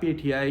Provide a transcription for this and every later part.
PTI,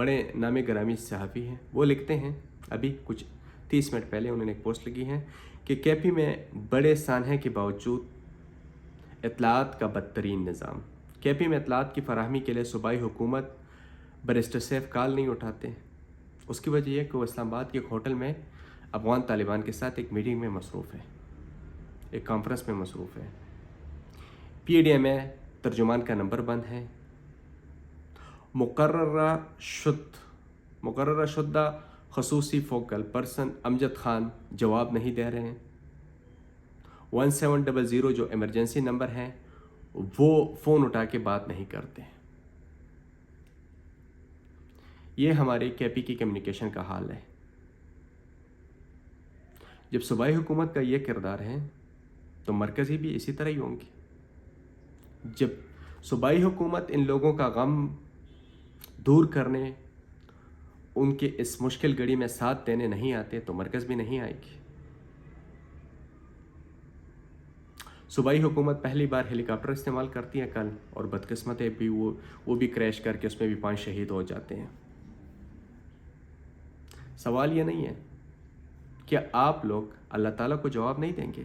بڑے نام گرامی صحافی ہیں، وہ لکھتے ہیں، ابھی کچھ 30 منٹ پہلے انہوں نے ایک پوسٹ لگی ہے کہ کے پی میں بڑے سانحے کے باوجود اطلاعات کا بدترین نظام۔ کے پی میں اطلاعات کی فراہمی کے لیے صوبائی حکومت بیرسٹر سیف کال نہیں اٹھاتے۔ اس کی وجہ یہ کہ وہ اسلام آباد کے ایک ہوٹل میں افغان طالبان کے ساتھ ایک میٹنگ میں مصروف ہے، ایک کانفرنس میں مصروف ہے۔ پی ڈی ایم میں ترجمان کا نمبر بند ہے۔ مقررہ شدہ خصوصی فوکل پرسن امجد خان جواب نہیں دے رہے ہیں۔ 1700 جو ایمرجنسی نمبر ہے وہ فون اٹھا کے بات نہیں کرتے۔ یہ ہمارے کے پی کی کمیونیکیشن کا حال ہے۔ جب صوبائی حکومت کا یہ کردار ہے تو مرکزی بھی اسی طرح ہی ہوں گی۔ جب صوبائی حکومت ان لوگوں کا غم دور کرنے، ان کے اس مشکل گھڑی میں ساتھ دینے نہیں آتے تو مرکز بھی نہیں آئے گی۔ صوبائی حکومت پہلی بار ہیلی کاپٹر استعمال کرتی ہے کل، اور بدقسمت ہے بھی وہ بھی کریش کر کے اس میں بھی 5 شہید ہو جاتے ہیں۔ سوال یہ نہیں ہے کہ آپ لوگ اللہ تعالیٰ کو جواب نہیں دیں گے۔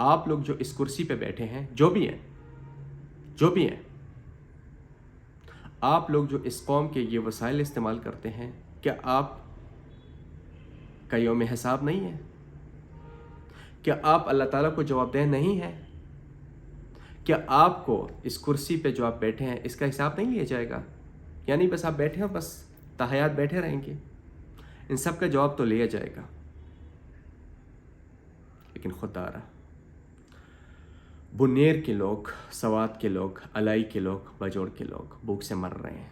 آپ لوگ جو اس کرسی پہ بیٹھے ہیں، جو بھی ہیں، آپ لوگ جو اس قوم کے یہ وسائل استعمال کرتے ہیں، کیا آپ کا یوم حساب نہیں ہے؟ کیا آپ اللہ تعالیٰ کو جواب دہ نہیں ہیں؟ کیا آپ کو اس کرسی پہ جو آپ بیٹھے ہیں اس کا حساب نہیں لیا جائے گا؟ یعنی بس آپ بیٹھے ہو، بس تاحیات بیٹھے رہیں گے؟ ان سب کا جواب تو لیا جائے گا۔ لیکن خدا رہا، بنیر کے لوگ، سوات کے لوگ، الائی کے لوگ، باجوڑ کے لوگ بھوک سے مر رہے ہیں۔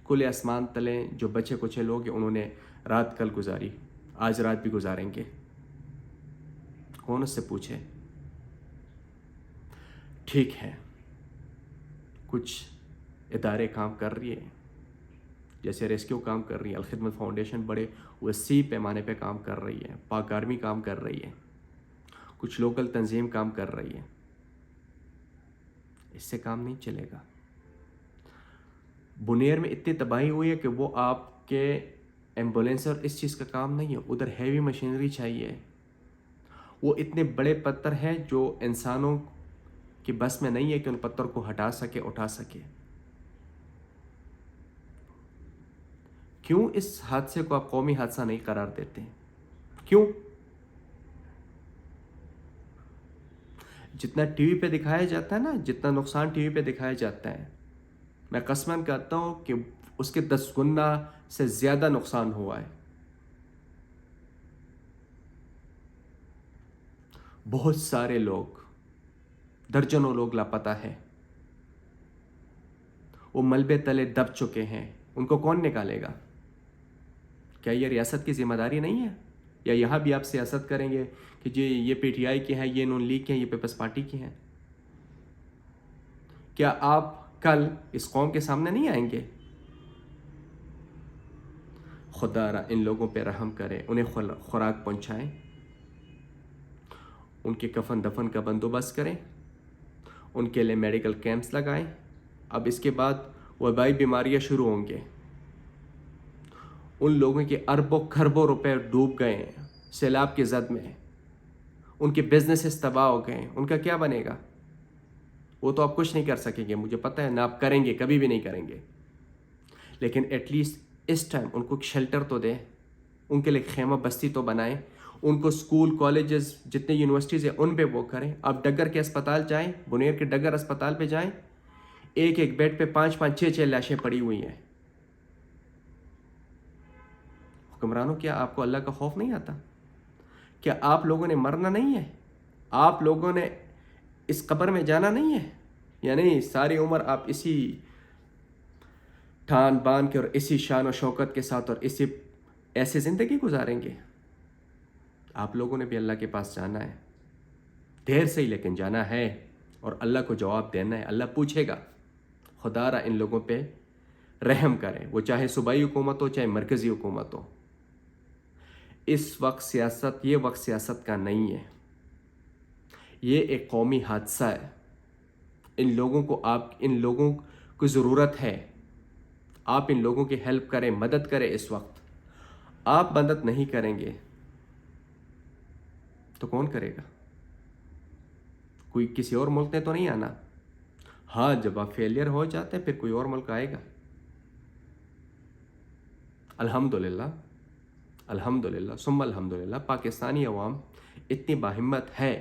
کھلے آسمان تلے جو بچے کچھ لوگ ہیں، انہوں نے رات کل گزاری، آج رات بھی گزاریں گے۔ کون اس سے پوچھے؟ ٹھیک ہے، کچھ ادارے کام کر رہی ہے، جیسے ریسکیو کام کر رہی ہے، الخدمت فاؤنڈیشن بڑے وسیع پیمانے پہ کام کر رہی ہے، پاک آرمی کام کر رہی ہے، کچھ لوکل تنظیم کام کر رہی ہے۔ اس سے کام نہیں چلے گا۔ بنیر میں اتنی تباہی ہوئی ہے کہ وہ آپ کے ایمبولینس اور اس چیز کا کام نہیں ہے، ادھر ہیوی مشینری چاہیے۔ وہ اتنے بڑے پتھر ہیں جو انسانوں کی بس میں نہیں ہے کہ ان پتھر کو ہٹا سکے، اٹھا سکے۔ کیوں اس حادثے کو آپ قومی حادثہ نہیں قرار دیتے ہیں؟ کیوں؟ جتنا ٹی وی پہ دکھایا جاتا ہے نا، جتنا نقصان ٹی وی پہ دکھایا جاتا ہے، میں قسماً کہتا ہوں کہ اس کے 10 گنا سے زیادہ نقصان ہوا ہے۔ بہت سارے لوگ، درجنوں لوگ لاپتہ ہیں، وہ ملبے تلے دب چکے ہیں۔ ان کو کون نکالے گا؟ کیا یہ ریاست کی ذمہ داری نہیں ہے؟ یا یہاں بھی آپ سیاست کریں گے کہ جی یہ پی ٹی آئی کی ہیں، یہ نون لیگ کی ہیں، یہ پیپلز پارٹی کی ہیں؟ کیا آپ کل اس قوم کے سامنے نہیں آئیں گے؟ خدا را ان لوگوں پہ رحم کرے، انہیں خوراک پہنچائیں، ان کے کفن دفن کا بندوبست کریں، ان کے لیے میڈیکل کیمپس لگائیں۔ اب اس کے بعد وبائی بیماریاں شروع ہوں گے۔ ان لوگوں کے اربوں کھربوں روپے ڈوب گئے ہیں سیلاب کی زد میں، ان کے بزنسز تباہ ہو گئے ہیں، ان کا کیا بنے گا؟ وہ تو آپ کچھ نہیں کر سکیں گے، مجھے پتہ ہے نہ آپ کریں گے، کبھی بھی نہیں کریں گے، لیکن ایٹ لیسٹ اس ٹائم ان کو شیلٹر تو دیں، ان کے لیے خیمہ بستی تو بنائیں، ان کو سکول، کالجز، جتنے یونیورسٹیز ہیں ان پہ وہ کریں۔ آپ ڈگر کے اسپتال جائیں، بنیر کے ڈگر اسپتال پہ جائیں، ایک ایک بیڈ پہ 5 6 لاشیں پڑی ہوئی ہیں۔ حکمرانوں، کیا آپ کو اللہ کا خوف نہیں آتا؟ کیا آپ لوگوں نے مرنا نہیں ہے؟ آپ لوگوں نے اس قبر میں جانا نہیں ہے؟ یا نہیں ساری عمر آپ اسی ٹھان بان کے اور اسی شان و شوکت کے ساتھ اور اسی ایسے زندگی گزاریں گے؟ آپ لوگوں نے بھی اللہ کے پاس جانا ہے، دیر سے ہی لیکن جانا ہے، اور اللہ کو جواب دینا ہے۔ اللہ پوچھے گا۔ خدا را ان لوگوں پہ رحم کرے، وہ چاہے صوبائی حکومت ہو چاہے مرکزی حکومت ہو۔ اس وقت یہ وقت سیاست کا نہیں ہے، یہ ایک قومی حادثہ ہے۔ ان لوگوں کو ضرورت ہے آپ ان لوگوں کی ہیلپ کریں، مدد کریں. اس وقت آپ مدد نہیں کریں گے تو کون کرے گا؟ کوئی کسی اور ملک نے تو نہیں آنا. ہاں جب آپ فیلئر ہو جاتے ہیں پھر کوئی اور ملک آئے گا. الحمدللہ الحمدللہ ثم الحمدللہ پاکستانی عوام اتنی باہمت ہے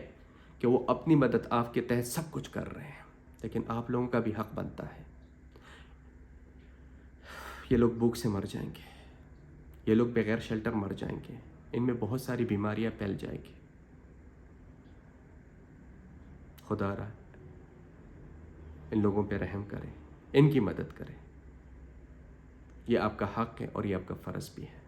کہ وہ اپنی مدد آپ کے تحت سب کچھ کر رہے ہیں، لیکن آپ لوگوں کا بھی حق بنتا ہے. یہ لوگ بھوک سے مر جائیں گے، یہ لوگ بغیر شیلٹر مر جائیں گے، ان میں بہت ساری بیماریاں پھیل جائیں گی. خدا را ان لوگوں پہ رحم کرے، ان کی مدد کرے. یہ آپ کا حق ہے اور یہ آپ کا فرض بھی ہے.